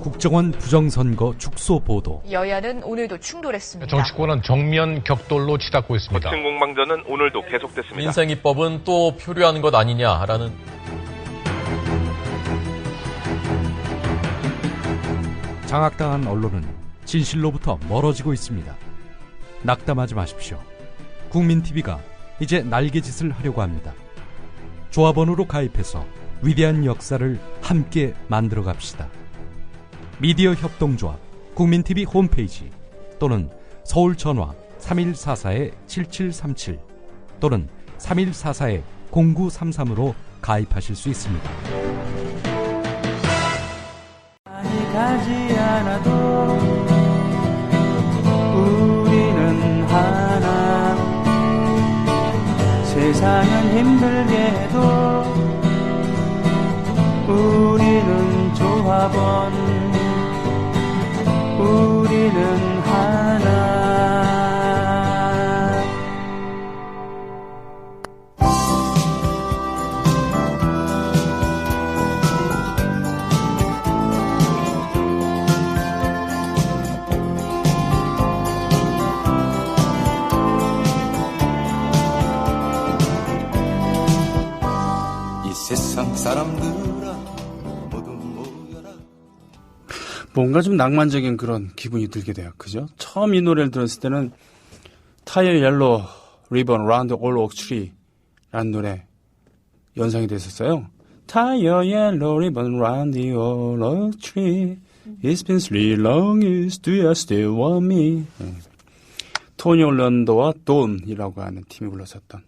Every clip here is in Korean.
국정원 부정선거 축소 보도. 여야는 오늘도 충돌했습니다. 정치권은 정면 격돌로 치닫고 있습니다. 거친 공방전은 오늘도 계속됐습니다. 민생입법은 또 표류하는 것 아니냐라는 장악당한 언론은 진실로부터 멀어지고 있습니다. 낙담하지 마십시오. 국민TV가 이제 날개짓을 하려고 합니다. 조합원으로 가입해서 위대한 역사를 함께 만들어 갑시다. 미디어 협동조합 국민TV 홈페이지 또는 서울 전화 3144-7737 또는 3144-0933으로 가입하실 수 있습니다. 많이 가지 않아도 우리는 하나. 세상은 힘들게 해도 우리는 조합원. 우리는 하나. 이 세상 사람들아 모두 모여라. 뭔가 좀 낭만적인 그런 기분이 들게 돼요. 그죠? 처음 이 노래를 들었을 때는 타이어 옐로 리본 라운드 올 옥 트리 라는 노래 연상이 됐었어요. 타이어 옐로 리본 라운드 올 옥 트리 It's been 3 long years Do you still want me? 토니 올란도와 돈이라고 하는 팀이 불렀었던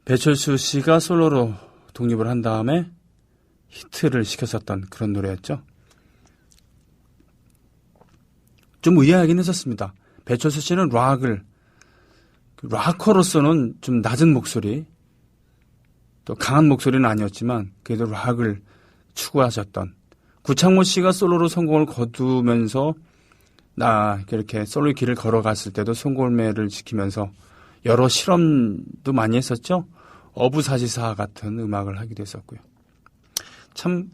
배철수 씨가 솔로로 독립을 한 다음에 히트를 시켰었던 그런 노래였죠. 좀 의아하긴 했었습니다. 배철수 씨는 락커로서는 좀 낮은 목소리, 또 강한 목소리는 아니었지만 그래도 락을 추구하셨던 구창모 씨가 솔로로 성공을 거두면서 이렇게 솔로의 길을 걸어갔을 때도 송골매를 지키면서 여러 실험도 많이 했었죠. 어부사지사 같은 음악을 하기도 했었고요. 참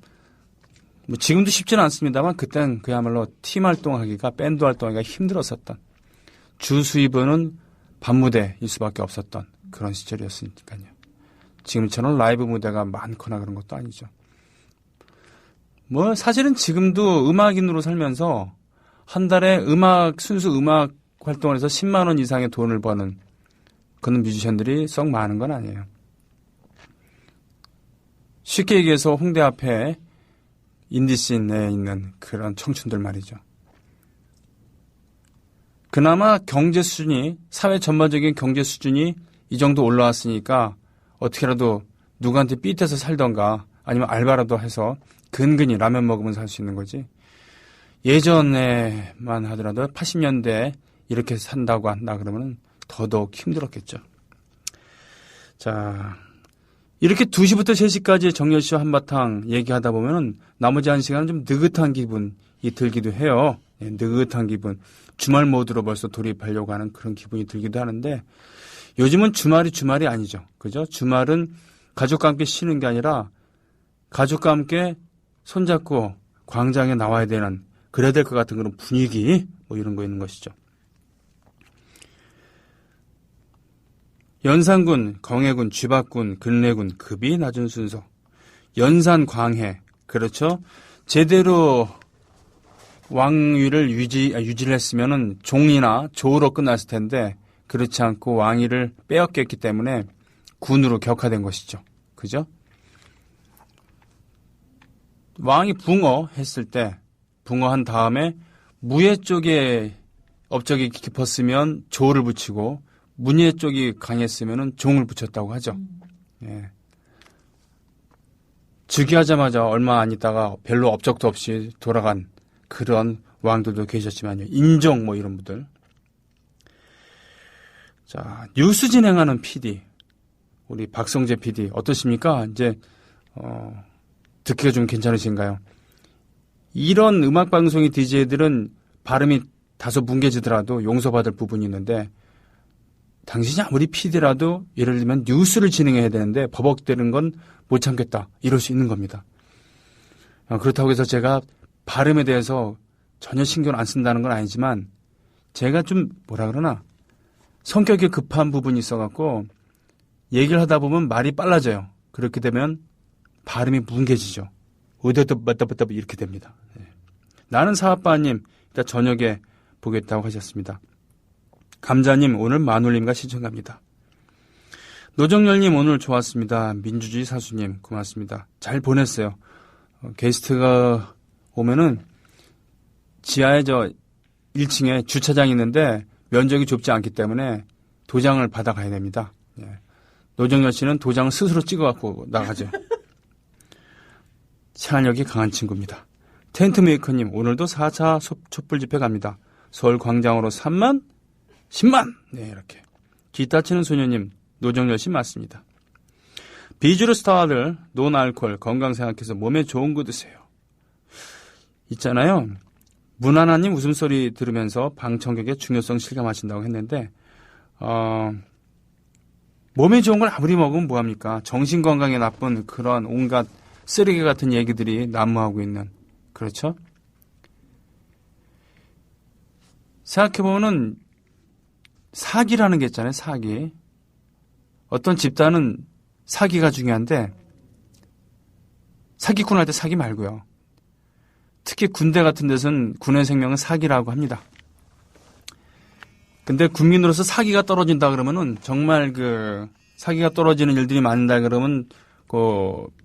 지금도 쉽지는 않습니다만 그땐 그야말로 팀 활동하기가 밴드 활동하기가 힘들었었던 주 수입원은 밤무대일 수밖에 없었던 그런 시절이었으니까요. 지금처럼 라이브 무대가 많거나 그런 것도 아니죠. 사실은 지금도 음악인으로 살면서 한 달에 순수 음악 활동을 해서 10만 원 이상의 돈을 버는 그런 뮤지션들이 썩 많은 건 아니에요. 쉽게 얘기해서 홍대 앞에 인디씬에 있는 그런 청춘들 말이죠. 그나마 경제 수준이, 사회 전반적인 경제 수준이 이 정도 올라왔으니까 어떻게라도 누구한테 삐져서 살던가 아니면 알바라도 해서 근근히 라면 먹으면 살 수 있는 거지. 예전에만 하더라도 80년대 이렇게 산다고 한다 그러면 더더욱 힘들었겠죠. 자, 이렇게 2시부터 3시까지 정열 씨와 한바탕 얘기하다 보면은 나머지 1시간은 좀 느긋한 기분이 들기도 해요. 느긋한 기분. 주말 모드로 벌써 돌입하려고 하는 그런 기분이 들기도 하는데 요즘은 주말이 아니죠. 그죠? 주말은 가족과 함께 쉬는 게 아니라 가족과 함께 손잡고 광장에 나와야 되는 그래야 될 것 같은 그런 분위기 이런 거 있는 것이죠. 연산군, 경해군, 쥐박군, 근래군 급이 낮은 순서. 연산 광해. 그렇죠. 제대로 왕위를 유지를 했으면은 종이나 조로 끝났을 텐데 그렇지 않고 왕위를 빼앗겼기 때문에 군으로 격화된 것이죠. 그죠? 왕이 붕어했을 때 붕어한 다음에 무예 쪽에 업적이 깊었으면 조를 붙이고 문예 쪽이 강했으면 종을 붙였다고 하죠. 예. 즉위하자마자 얼마 안 있다가 별로 업적도 없이 돌아간 그런 왕들도 계셨지만요. 인종 이런 분들. 자, 뉴스 진행하는 PD, 우리 박성재 PD 어떠십니까? 이제 듣기가 좀 괜찮으신가요? 이런 음악방송의 DJ들은 발음이 다소 뭉개지더라도 용서받을 부분이 있는데 당신이 아무리 PD라도 예를 들면 뉴스를 진행해야 되는데 버벅대는 건 못 참겠다. 이럴 수 있는 겁니다. 그렇다고 해서 제가 발음에 대해서 전혀 신경을 안 쓴다는 건 아니지만 제가 좀 뭐라 그러나 성격이 급한 부분이 있어갖고 얘기를 하다 보면 말이 빨라져요. 그렇게 되면 발음이 뭉개지죠. 으드드바다바다 이렇게 됩니다. 네. 나는 사업바님 일단 저녁에 보겠다고 하셨습니다. 감자님 오늘 마눌님과 신청합니다. 노정열님 오늘 좋았습니다. 민주주의 사수님 고맙습니다. 잘 보냈어요. 게스트가 오면은 지하에 1층에 주차장이 있는데 면적이 좁지 않기 때문에 도장을 받아가야 됩니다. 예. 노정열 씨는 도장을 스스로 찍어갖고 나가죠. 생활력이 강한 친구입니다. 텐트메이커님 오늘도 4차 촛불 집회 갑니다. 서울 광장으로 3만 10만 네 이렇게. 기타 치는 소녀님 노정열 씨 맞습니다. 비주류 스타들 논 알코올 건강 생각해서 몸에 좋은 거 드세요. 있잖아요. 문하나님 웃음소리 들으면서 방청객의 중요성 실감하신다고 했는데 몸에 좋은 걸 아무리 먹으면 뭐합니까? 정신건강에 나쁜 그런 온갖 쓰레기 같은 얘기들이 난무하고 있는 그렇죠? 생각해보면 사기라는 게 있잖아요. 사기. 어떤 집단은 사기가 중요한데 사기꾼 할 때 사기 말고요. 특히 군대 같은 데서는 군의 생명은 사기라고 합니다. 근데 국민으로서 사기가 떨어진다 그러면은 정말 사기가 떨어지는 일들이 많다 그러면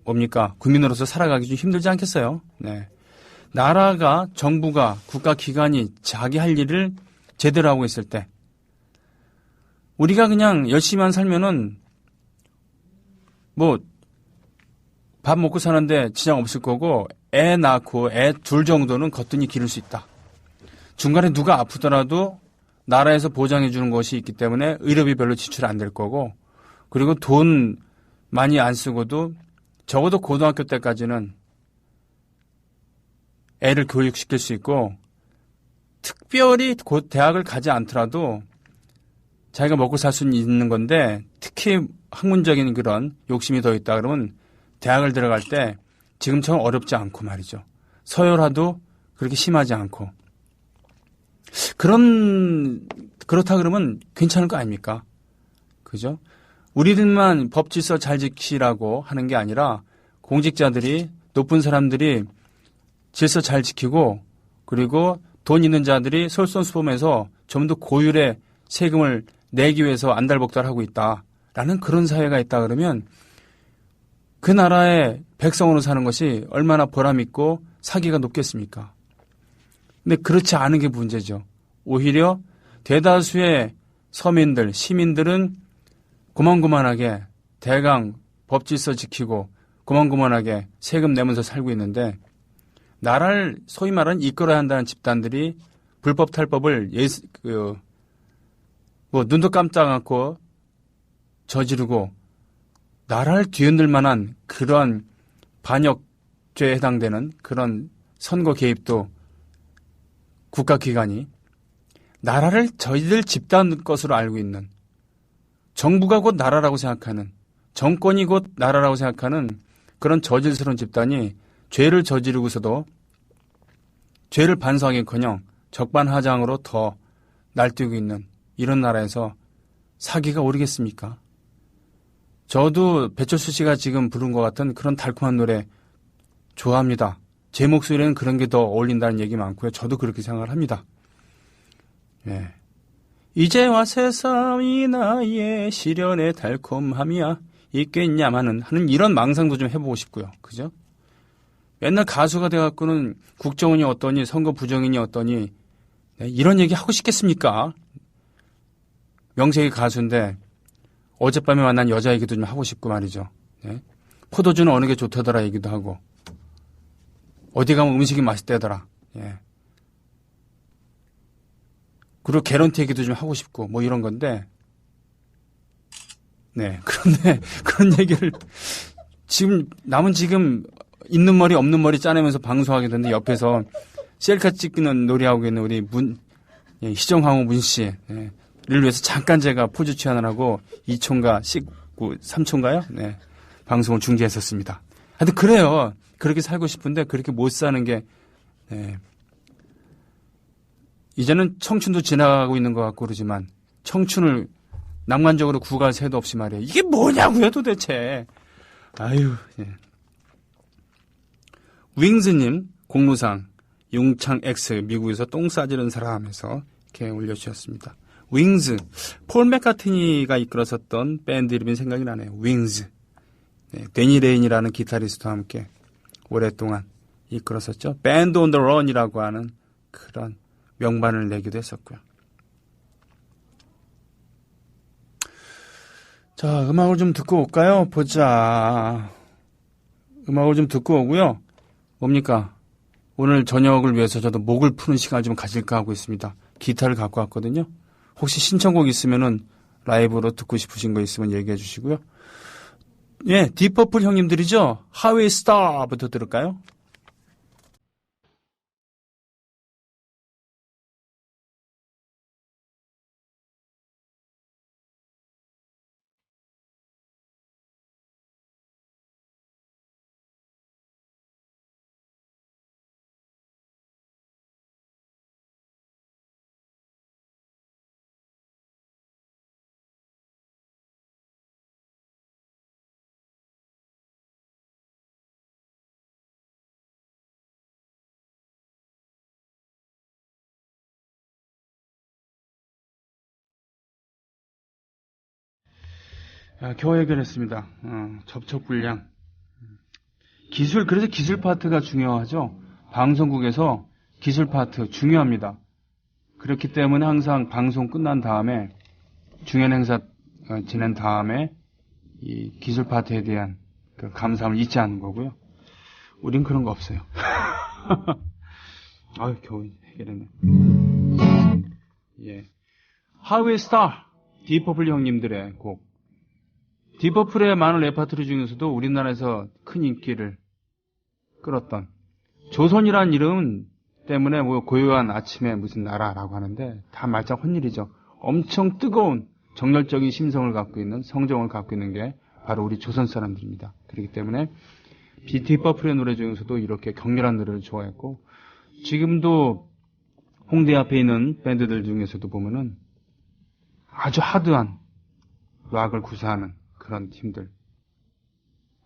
뭡니까? 국민으로서 살아가기 좀 힘들지 않겠어요? 네. 나라가 정부가 국가기관이 자기 할 일을 제대로 하고 있을 때 우리가 그냥 열심히만 살면은 밥 먹고 사는데 지장 없을 거고 애 낳고 애 둘 정도는 거뜬히 기를 수 있다. 중간에 누가 아프더라도 나라에서 보장해 주는 것이 있기 때문에 의료비 별로 지출 안 될 거고 그리고 돈 많이 안 쓰고도 적어도 고등학교 때까지는 애를 교육시킬 수 있고 특별히 곧 대학을 가지 않더라도 자기가 먹고 살 수는 있는 건데 특히 학문적인 그런 욕심이 더 있다 그러면 대학을 들어갈 때 지금처럼 어렵지 않고 말이죠. 서열화도 그렇게 심하지 않고 그렇다 그러면 괜찮을 거 아닙니까? 그죠? 우리들만 법 질서 잘 지키라고 하는 게 아니라 공직자들이 높은 사람들이 질서 잘 지키고 그리고 돈 있는 자들이 솔선수범해서 좀 더 고율의 세금을 내기 위해서 안달복달하고 있다라는 그런 사회가 있다 그러면 그 나라의 백성으로 사는 것이 얼마나 보람있고 사기가 높겠습니까? 근데 그렇지 않은 게 문제죠. 오히려 대다수의 서민들, 시민들은 고만고만하게 대강 법질서 지키고 고만고만하게 세금 내면서 살고 있는데 나라를 소위 말하는 이끌어야 한다는 집단들이 불법 탈법을 눈도 깜짝 않고 저지르고 나라를 뒤흔들 만한 그런 반역죄에 해당되는 그런 선거 개입도 국가기관이 나라를 저희들 집단 것으로 알고 있는 정부가 곧 나라라고 생각하는 정권이 곧 나라라고 생각하는 그런 저질스러운 집단이 죄를 저지르고서도 죄를 반성하기커녕 적반하장으로 더 날뛰고 있는 이런 나라에서 사기가 오르겠습니까? 저도 배철수 씨가 지금 부른 것 같은 그런 달콤한 노래 좋아합니다. 제 목소리에는 그런 게 더 어울린다는 얘기 많고요. 저도 그렇게 생각을 합니다. 예. 이제와 새삼이 나의 시련의 달콤함이야 있겠냐마는 하는 이런 망상도 좀 해보고 싶고요. 그죠? 맨날 가수가 돼갖고는 국정원이 어떠니 선거 부정인이 어떠니 네, 이런 얘기 하고 싶겠습니까? 명색이 가수인데 어젯밤에 만난 여자 얘기도 좀 하고 싶고 말이죠. 네? 포도주는 어느 게 좋다더라 얘기도 하고 어디 가면 음식이 맛있다더라. 예. 그리고 개런티 얘기도 좀 하고 싶고 뭐 이런 건데 네 그런데 그런 얘기를 남은 지금 있는 머리 없는 머리 짜내면서 방송하게 됐는데 옆에서 셀카 찍는 놀이하고 있는 우리 희정황후 문씨 네. 를 위해서 잠깐 제가 포즈 취하느라고 2초인가 3초인가요? 네. 방송을 중지했었습니다. 하여튼 그래요. 그렇게 살고 싶은데 그렇게 못 사는 게 네. 이제는 청춘도 지나가고 있는 것 같고 그러지만 청춘을 낭만적으로 구갈 새도 없이 말이에요. 이게 뭐냐고요 도대체. 아유. 예. 윙즈님 공로상 용창 X 미국에서 똥 싸지는 사람 하면서 이렇게 올려주셨습니다. 윙즈 폴 맥카트니가 이끌었었던 밴드 이름이 생각이 나네요. 윙즈. 네, 데니 레인이라는 기타리스트와 함께 오랫동안 이끌었었죠. 밴드 온 더 런이라고 하는 그런 명반을 내기도 했었고요. 자, 음악을 좀 듣고 올까요? 보자. 음악을 좀 듣고 오고요. 뭡니까? 오늘 저녁을 위해서 저도 목을 푸는 시간을 좀 가질까 하고 있습니다. 기타를 갖고 왔거든요. 혹시 신청곡 있으면은 라이브로 듣고 싶으신 거 있으면 얘기해 주시고요. 예, 딥퍼플 형님들이죠? 하웨이 스타부터 들을까요? 겨우 해결했습니다. 접촉 불량. 그래서 기술 파트가 중요하죠. 방송국에서 기술 파트 중요합니다. 그렇기 때문에 항상 방송 끝난 다음에 중요한 행사 지낸 다음에 이 기술 파트에 대한 그 감사함을 잊지 않는 거고요. 우린 그런 거 없어요. 아유, 겨우 해결했네. 예. 하웨이 스타, 딥퍼플 형님들의 곡. 딥퍼플의 많은 레파토리 중에서도 우리나라에서 큰 인기를 끌었던 조선이라는 이름 때문에 뭐 고요한 아침에 무슨 나라라고 하는데 다 말짱 헛일이죠. 엄청 뜨거운 정열적인 심성을 갖고 있는 성정을 갖고 있는 게 바로 우리 조선 사람들입니다. 그렇기 때문에 딥퍼플의 노래 중에서도 이렇게 격렬한 노래를 좋아했고 지금도 홍대 앞에 있는 밴드들 중에서도 보면은 아주 하드한 락을 구사하는 그런 팀들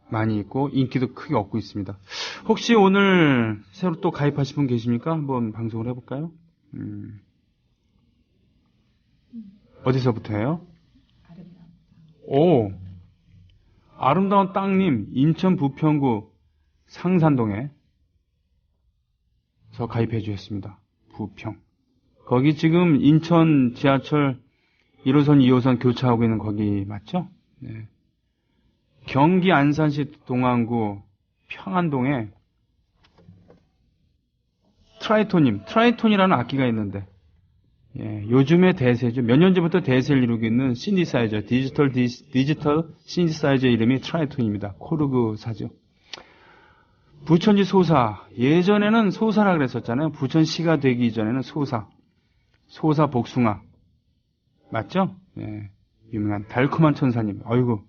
많이 있고 인기도 크게 얻고 있습니다. 혹시 오늘 새로 또 가입하신 분 계십니까? 한번 방송을 해볼까요? 어디서부터 해요? 오, 아름다운 땅님 인천 부평구 상산동에 서 가입해 주셨습니다. 부평. 거기 지금 인천 지하철 1호선, 2호선 교차하고 있는 거기 맞죠? 네. 경기 안산시 동안구 평안동에 트라이톤이라는 악기가 있는데 예, 요즘의 대세죠. 몇 년 전부터 대세를 이루고 있는 신디사이저, 디지털 신디사이저 이름이 트라이톤입니다. 코르그사죠. 부천지 소사, 예전에는 소사라 그랬었잖아요. 부천시가 되기 이전에는 소사 복숭아 맞죠? 예, 유명한 달콤한 천사님. 아이고.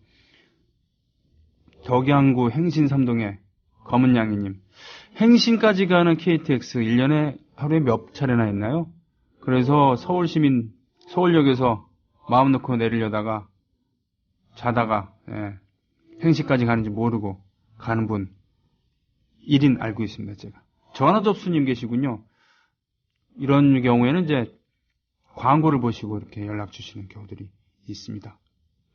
덕양구 행신 3동의 검은 양이님. 행신까지 가는 KTX 1년에 하루에 몇 차례나 있나요? 그래서 서울역에서 마음 놓고 내리려다가 자다가 행신까지 가는지 모르고 가는 분 1인 알고 있습니다. 제가. 전화 접수님 계시군요. 이런 경우에는 이제 광고를 보시고 이렇게 연락 주시는 경우들이 있습니다.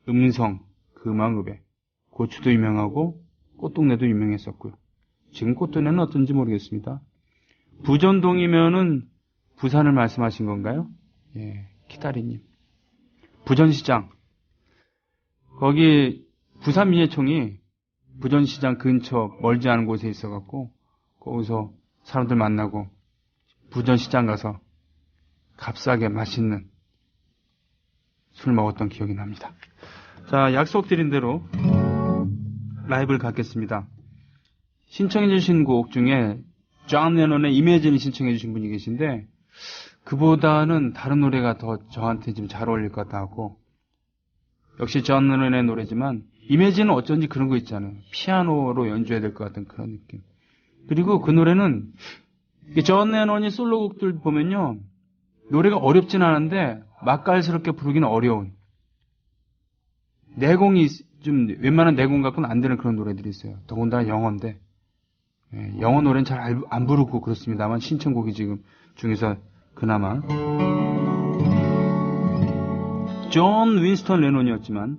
음성, 금왕읍에 고추도 유명하고 꽃동네도 유명했었고요. 지금 꽃동네는 어떤지 모르겠습니다. 부전동이면은 부산을 말씀하신 건가요? 예, 키다리님. 부전시장. 거기 부산민예총이 부전시장 근처 멀지 않은 곳에 있어갖고 거기서 사람들 만나고 부전시장 가서 값싸게 맛있는 술 먹었던 기억이 납니다. 자, 약속드린 대로 라이브를 갖겠습니다. 신청해 주신 곡 중에 존 레논의 이매진을 신청해 주신 분이 계신데 그보다는 다른 노래가 더 저한테 좀 잘 어울릴 것 같다고. 역시 존 레논의 노래지만 이매진은 어쩐지 그런 거 있잖아요. 피아노로 연주해야 될 것 같은 그런 느낌. 그리고 그 노래는 존 레논이 솔로곡들 보면요. 노래가 어렵진 않은데 맛깔스럽게 부르기는 어려운. 내공이 좀 웬만한 내공 갖고는 안 되는 그런 노래들이 있어요. 더군다나 영어인데. 영어 노래는 잘 안 부르고 그렇습니다만 신청곡이 지금 중에서 그나마 존 윈스턴 레논이었지만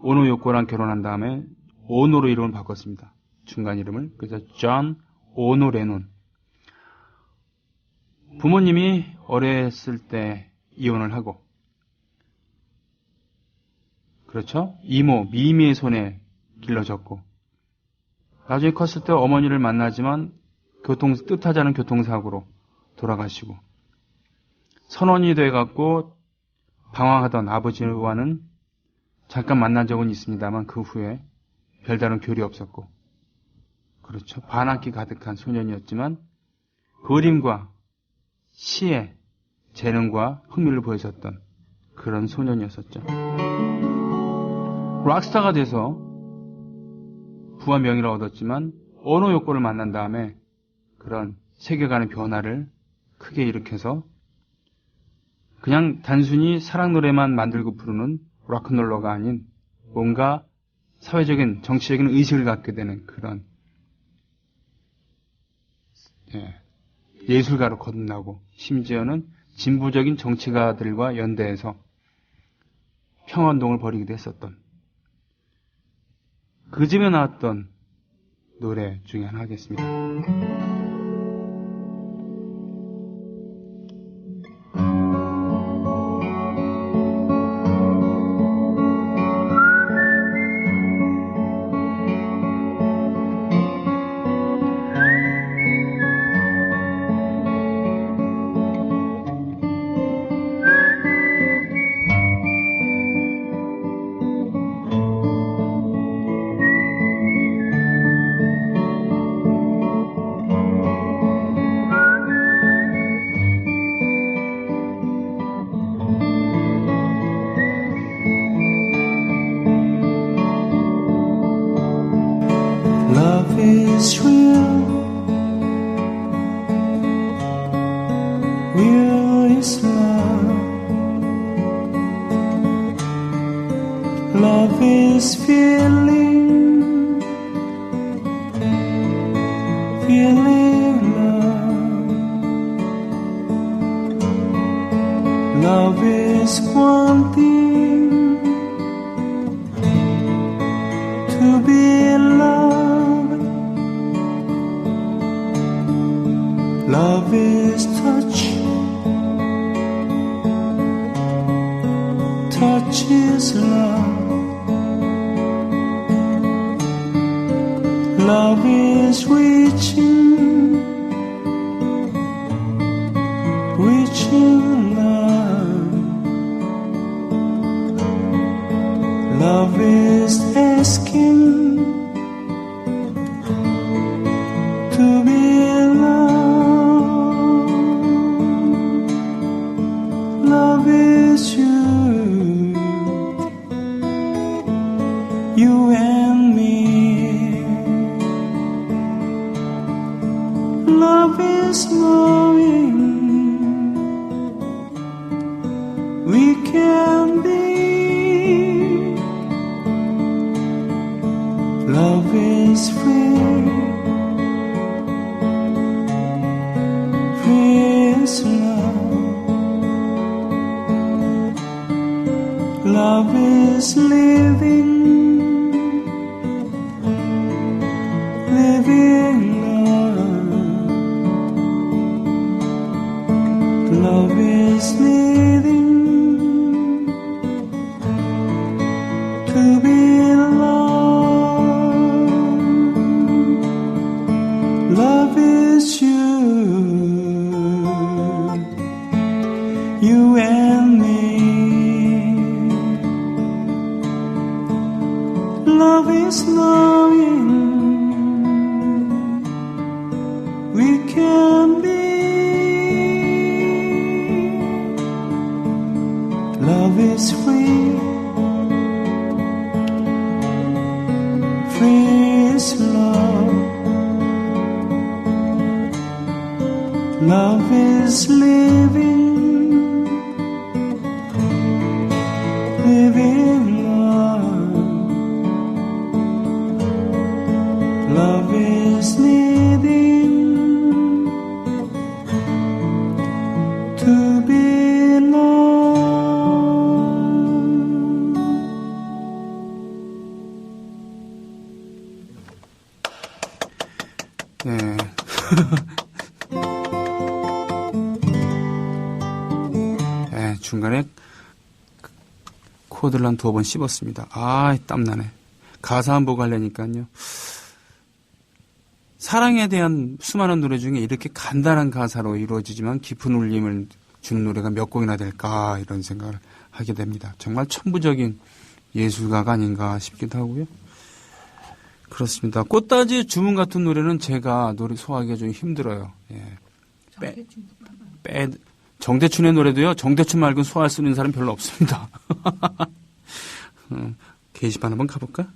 오노 요코랑 결혼한 다음에 오노로 이름을 바꿨습니다. 중간 이름을. 그래서 존 오노 레논. 부모님이 어렸을 때 이혼을 하고 그렇죠? 이모 미미의 손에 길러졌고 나중에 컸을 때 어머니를 만나지만 뜻하지 않은 교통사고로 돌아가시고 선원이 돼갖고 방황하던 아버지와는 잠깐 만난 적은 있습니다만 그 후에 별다른 교류 없었고 그렇죠. 반항기 가득한 소년이었지만 그림과 시에 재능과 흥미를 보여줬던 그런 소년이었었죠. 락스타가 돼서 부와 명예를 얻었지만 오노 요코를 만난 다음에 그런 세계관의 변화를 크게 일으켜서 그냥 단순히 사랑 노래만 만들고 부르는 락큰롤러가 아닌 뭔가 사회적인 정치적인 의식을 갖게 되는 그런 예술가로 거듭나고 심지어는 진보적인 정치가들과 연대해서 평화운동을 벌이기도 했었던 그 집에 나왔던 노래 중에 하나 하겠습니다. Love is real. Real is love. Love is feeling. Feeling love. Love is wanting to be loved. Love is touch. Touch is love. Love is reaching. Reaching love. Love is asking to be loved. Love is you, you and me. Love is knowing we can be. Love is free, free is love. Love is living, living love. Love is needing to be loved. Love is you, you and me. Love is knowing we can be. Love is living, living love. Love is needing to be loved. 네. 네, 중간에 코드를 한 2번 씹었습니다. 아, 땀나네. 가사 한 보고 하려니까요. 사랑에 대한 수많은 노래 중에 이렇게 간단한 가사로 이루어지지만 깊은 울림을 주는 노래가 몇 곡이나 될까 이런 생각을 하게 됩니다. 정말 천부적인 예술가가 아닌가 싶기도 하고요. 그렇습니다. 꽃다지의 주문 같은 노래는 제가 노래 소화하기가 좀 힘들어요. 예. 정대춘의 노래도요. 정대춘 말고 소화할 수 있는 사람 별로 없습니다. 게시판 한번 가볼까?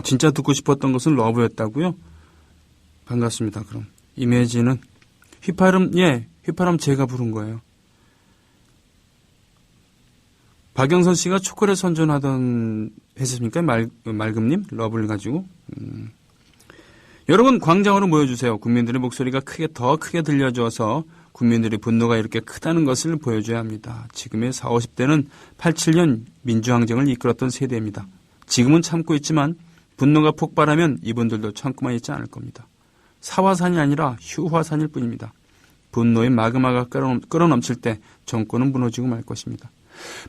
진짜 듣고 싶었던 것은 러브였다고요? 반갑습니다. 그럼 이매지는 휘파람 제가 부른 거예요. 박영선 씨가 초콜릿 선전하던 했습니까? 말금님 러브를 가지고. 여러분 광장으로 모여주세요. 국민들의 목소리가 더 크게 들려줘서 국민들의 분노가 이렇게 크다는 것을 보여줘야 합니다. 지금의 40, 50대는 87년 민주항쟁을 이끌었던 세대입니다. 지금은 참고 있지만 분노가 폭발하면 이분들도 참고만 있지 않을 겁니다. 사화산이 아니라 휴화산일 뿐입니다. 분노의 마그마가 끌어넘칠 때 정권은 무너지고 말 것입니다.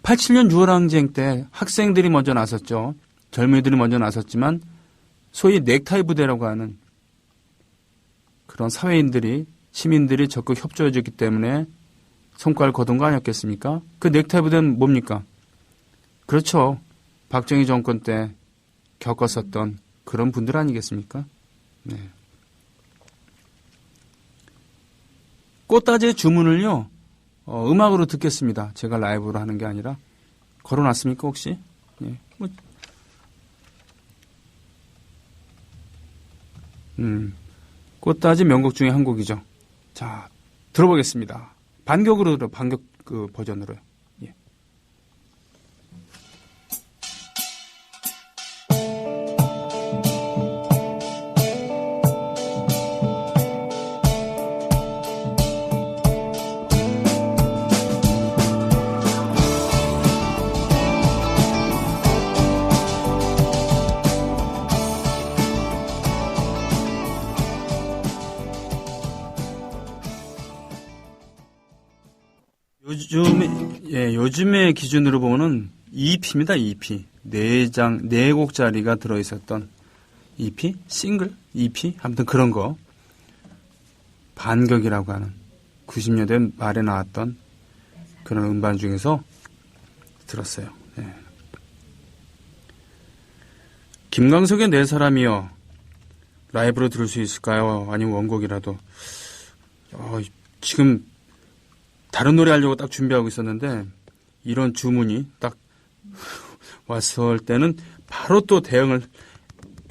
87년 6월 항쟁 때 학생들이 먼저 나섰죠. 젊은이들이 먼저 나섰지만 소위 넥타이 부대라고 하는 그런 사회인들이 시민들이 적극 협조해줬기 때문에 성과를 거둔 거 아니었겠습니까? 그 넥타이 부대는 뭡니까? 그렇죠. 박정희 정권 때 겪었었던 그런 분들 아니겠습니까? 네. 꽃다지의 주문을요. 음악으로 듣겠습니다. 제가 라이브로 하는 게 아니라. 걸어놨습니까 혹시? 예. 꽃다지 명곡 중에 한 곡이죠. 자, 들어보겠습니다. 반격 그 버전으로요. 예. 요즘의 기준으로 보면은 EP입니다, EP. 4곡짜리가 들어있었던 EP? 싱글? EP? 아무튼 그런 거. 반격이라고 하는 90년대 말에 나왔던 그런 음반 중에서 들었어요. 네. 김광석의 네 사람이요. 라이브로 들을 수 있을까요? 아니면 원곡이라도. 지금 다른 노래 하려고 딱 준비하고 있었는데 이런 주문이 딱 왔을 때는 바로 또 대응을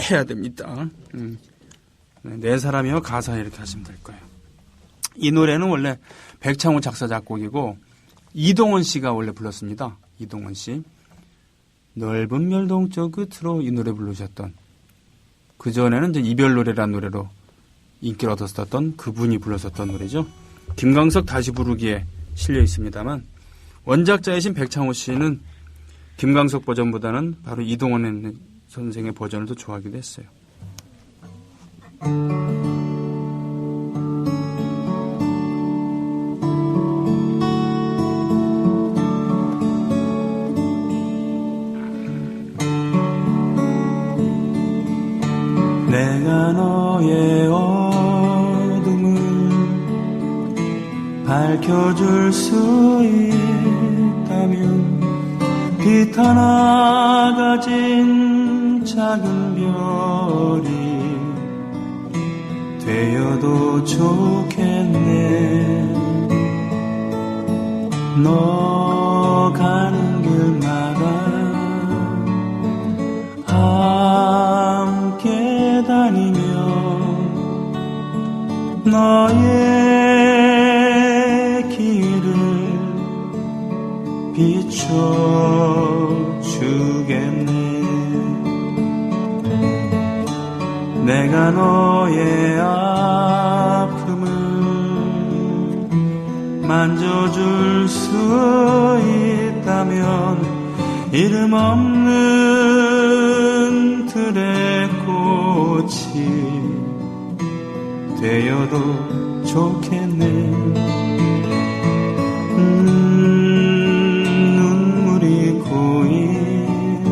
해야 됩니다. 네 사람이요 가사 이렇게 하시면 될 거예요. 이 노래는 원래 백창호 작사 작곡이고 이동원 씨가 원래 불렀습니다. 이동원 씨. 넓은 멸동 저 끝으로 이 노래 부르셨던 그전에는 이제 이별 노래라는 노래로 인기를 얻었었던 그분이 불렀었던 노래죠. 김광석 다시 부르기에 실려 있습니다만 원작자이신 백창호 씨는 김광석 버전보다는 바로 이동원 선생의 버전을 더 좋아하기도 했어요. 내가 너의 어둠을 밝혀줄 수 있다면 빛 하나 가진 작은 별이 되어도 좋겠네. 너 가는 길마다 너의 길을 비춰주겠네. 내가 너의 아픔을 만져줄 수 있다면 이름 없는 들의 꽃이 되어도 좋겠네. 눈물이 고인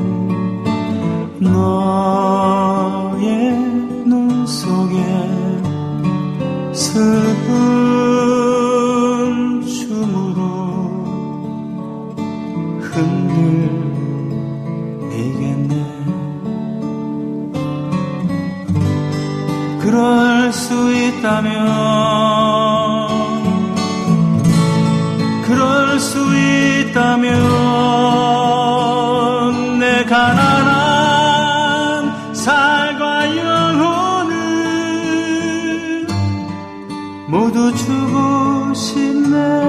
너의 눈 속에 슬픈 춤으로 흔들리겠네. 그럴 수 있다면 내 가난한 살과 영혼을 모두 주고 싶네.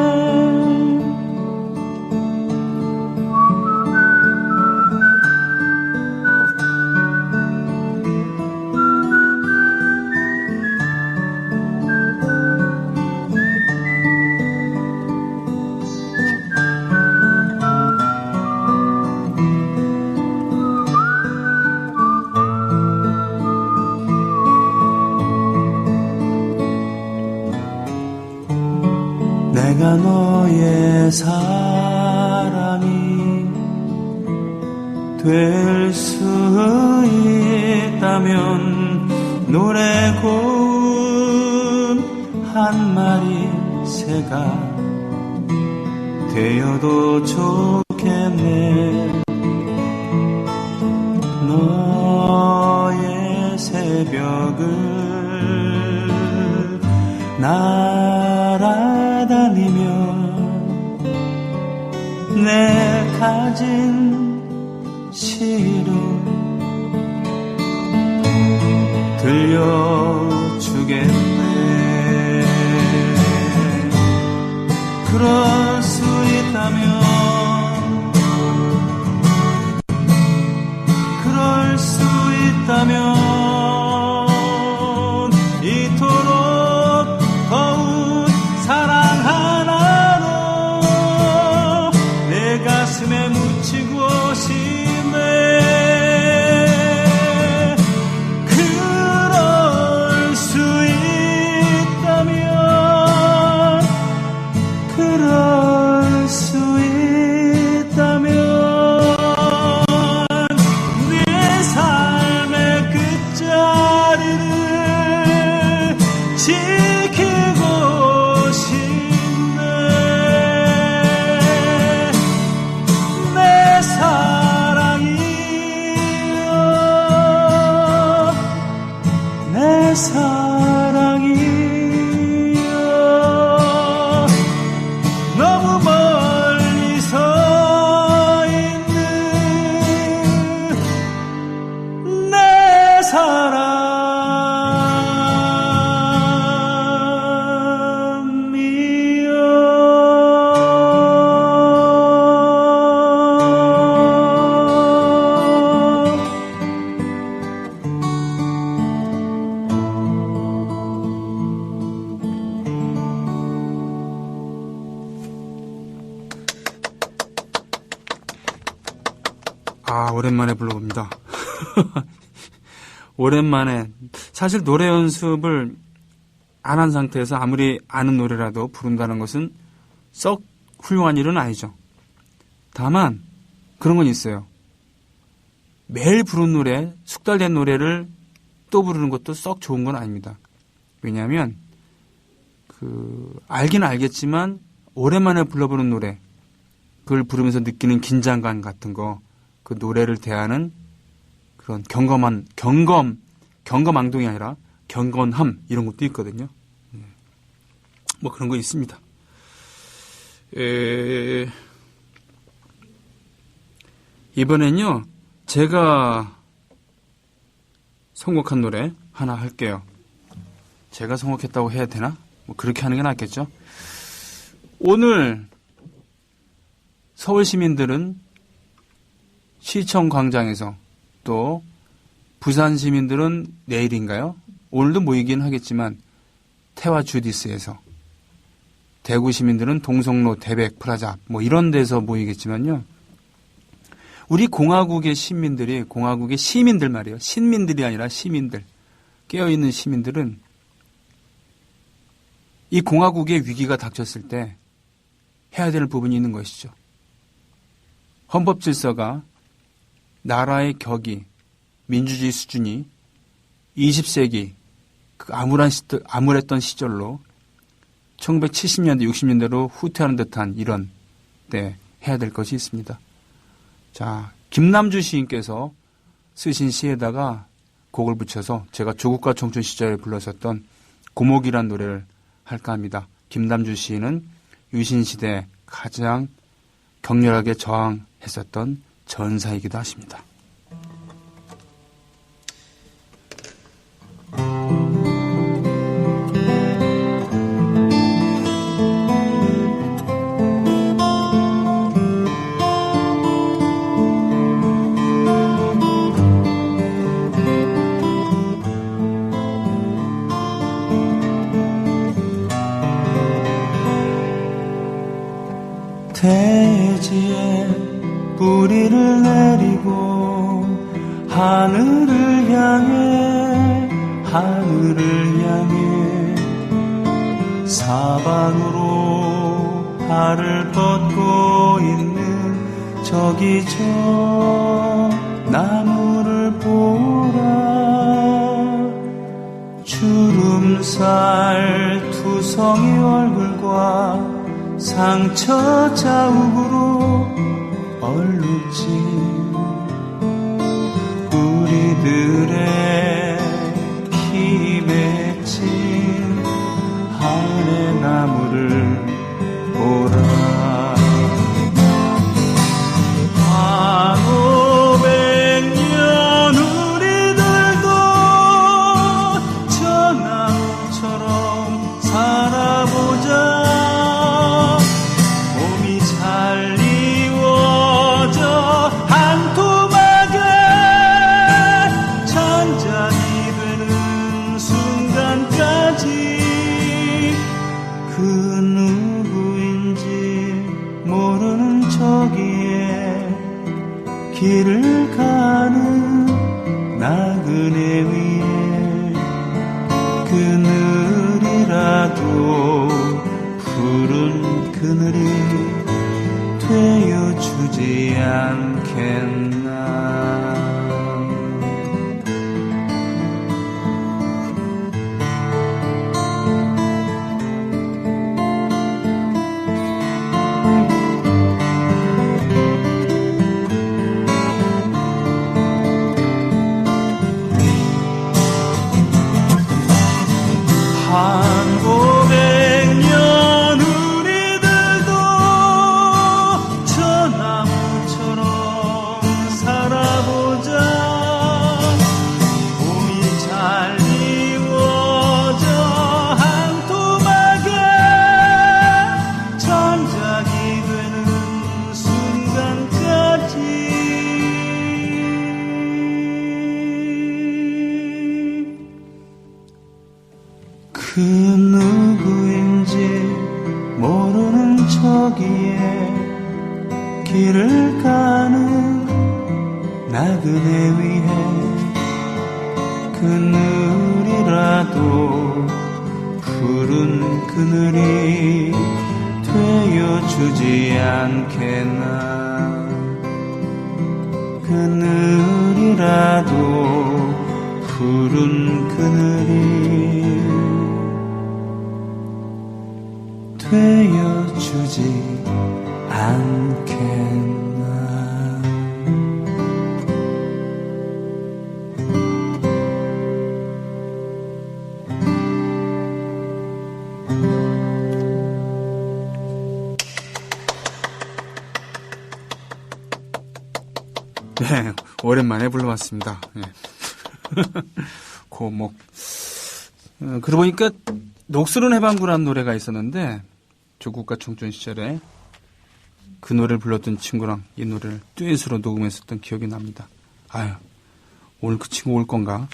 내가 너의 사랑이 될 수 있다면 노래 고운 한 마리 새가 되어도 좋겠네. 너의 새벽을 날아다니며 내 가진 시를 들려주겠네. 그럴 수 있다면 이토록 더운 사랑 하나로 내 가슴에 묻히고 싶네. 그럴 수 있다면 내 삶의 끝자리를 지키고 싶네. 내 사랑이여, 내 사랑이여, 너무 멀리 서 있는 내 오랜만에 불러봅니다. 오랜만에. 사실 노래 연습을 안 한 상태에서 아무리 아는 노래라도 부른다는 것은 썩 훌륭한 일은 아니죠. 다만 그런 건 있어요. 매일 부른 노래, 숙달된 노래를 또 부르는 것도 썩 좋은 건 아닙니다. 왜냐하면 알긴 알겠지만 오랜만에 불러보는 노래, 그걸 부르면서 느끼는 긴장감 같은 거, 그 노래를 대하는 그런 경검망동이 아니라 경건함, 이런 것도 있거든요. 뭐 그런 거 있습니다. 이번엔요, 제가 선곡한 노래 하나 할게요. 제가 선곡했다고 해야 되나? 뭐 그렇게 하는 게 낫겠죠. 오늘 서울 시민들은 시청 광장에서, 또 부산 시민들은 내일인가요? 오늘도 모이긴 하겠지만 태화 주디스에서, 대구 시민들은 동성로 대백 프라자 뭐 이런 데서 모이겠지만요. 우리 공화국의 시민들이, 공화국의 시민들 말이에요. 신민들이 아니라 시민들, 깨어있는 시민들은 이 공화국의 위기가 닥쳤을 때 해야 될 부분이 있는 것이죠. 헌법 질서가, 나라의 격이, 민주주의 수준이 20세기 그 암울했던 시절로 1970년대, 60년대로 후퇴하는 듯한 이런 때 해야 될 것이 있습니다. 자, 김남주 시인께서 쓰신 시에다가 곡을 붙여서 제가 조국과 청춘 시절에 불렀었던 고목이란 노래를 할까 합니다. 김남주 시인은 유신시대에 가장 격렬하게 저항했었던 전사이기도 하십니다. 대지에 뿌리를 내리고 하늘을 향해 사방으로 발을 뻗고 있는 저기 저 나무를 보라. 주름살 투성이 얼굴과 상처 자욱으로 얼룩진 우리들의 피 맺힌 하늘의 나무를 보라. 한 500년 우리들도 저 나무처럼 살아보자. 길을 가는 나그네 위에 그늘이라도 푸른 그늘이 되어주지 않겠나. 한 500년 우리들도 저 나무처럼 살아보자. 봄이 잘 이루어져 한 토막에 장작이 되는 순간까지 그 누구인지 모르는 저기에 길을 가는 나그네 위에 그늘이라도 푸른 그늘이 되어주지 않겠나. 그늘이라도 푸른 그늘이 되어주지 않겠나. 네, 오랜만에 불러봤습니다. 네. 고목. 그러고 보니까 녹슬은 해방구라는 노래가 있었는데 조국과 청춘 시절에 그 노래를 불렀던 친구랑 이 노래를 듀엣으로 녹음했었던 기억이 납니다. 아유, 오늘 그 친구 올 건가?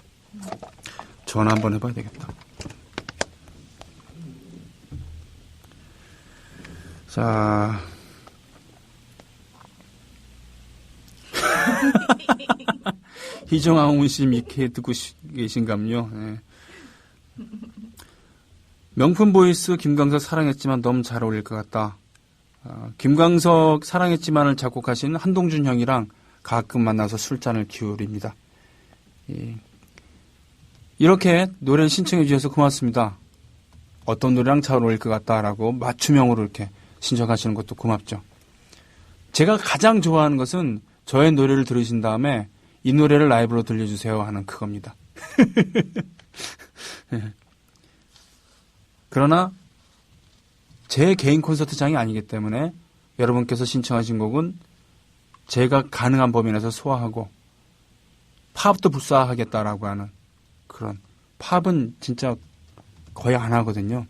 전화 한번 해봐야 되겠다. 자, 희정아웅 씨 이렇게 듣고 계신감요? 네. 명품 보이스 김광석 사랑했지만 너무 잘 어울릴 것 같다. 김광석 사랑했지만을 작곡하신 한동준 형이랑 가끔 만나서 술잔을 기울입니다. 이렇게 노래를 신청해 주셔서 고맙습니다. 어떤 노래랑 잘 어울릴 것 같다라고 맞춤형으로 이렇게 신청하시는 것도 고맙죠. 제가 가장 좋아하는 것은 저의 노래를 들으신 다음에 이 노래를 라이브로 들려주세요 하는 그겁니다. 그러나 제 개인 콘서트장이 아니기 때문에 여러분께서 신청하신 곡은 제가 가능한 범위 내에서 소화하고 팝도 불사하겠다라고 하는 그런, 팝은 진짜 거의 안 하거든요.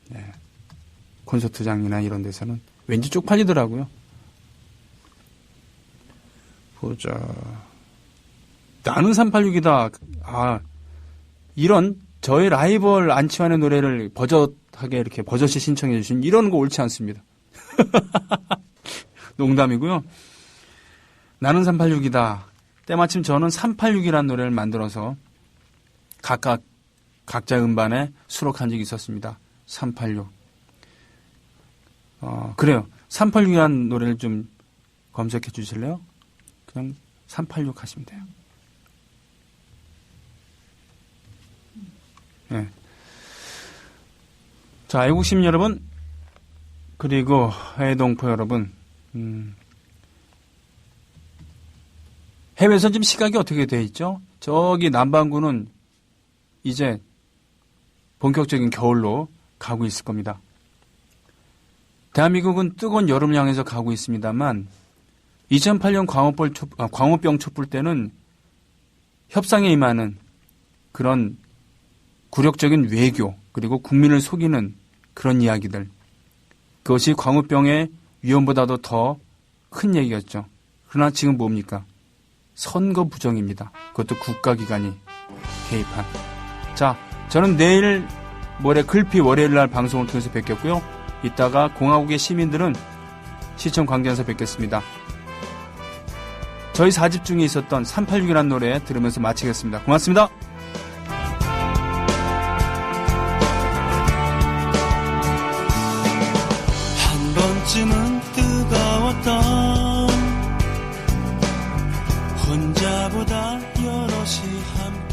네. 콘서트장이나 이런 데서는 왠지 쪽팔리더라고요. 보자. 나는 386이다. 이런 저의 라이벌 안치환의 노래를 버젓하게 이렇게 버젓이 신청해 주신 이런 거 옳지 않습니다. 농담이고요. 나는 386이다. 때마침 저는 386이라는 노래를 만들어서 각자 음반에 수록한 적이 있었습니다. 386. 그래요. 386이라는 노래를 좀 검색해 주실래요? 그냥 386 하시면 돼요. 네. 자, 애국심 여러분, 그리고 해외동포 여러분, 해외에서 지금 시각이 어떻게 돼 있죠? 저기 남반구는 이제 본격적인 겨울로 가고 있을 겁니다. 대한민국은 뜨거운 여름을 향해서 가고 있습니다만 2008년 광우병 촛불 때는 협상에 임하는 그런 굴욕적인 외교, 그리고 국민을 속이는 그런 이야기들, 그것이 광우병의 위험보다도 더 큰 얘기였죠. 그러나 지금 뭡니까? 선거 부정입니다. 그것도 국가기관이 개입한. 자, 저는 내일 모레 글피 월요일 날 방송을 통해서 뵙겠고요. 이따가 공화국의 시민들은 시청 광장에서 뵙겠습니다. 저희 4집 중에 있었던 386이라는 노래 들으면서 마치겠습니다. 고맙습니다. 한 번쯤은 뜨거웠던 혼자보다 여럿이 함께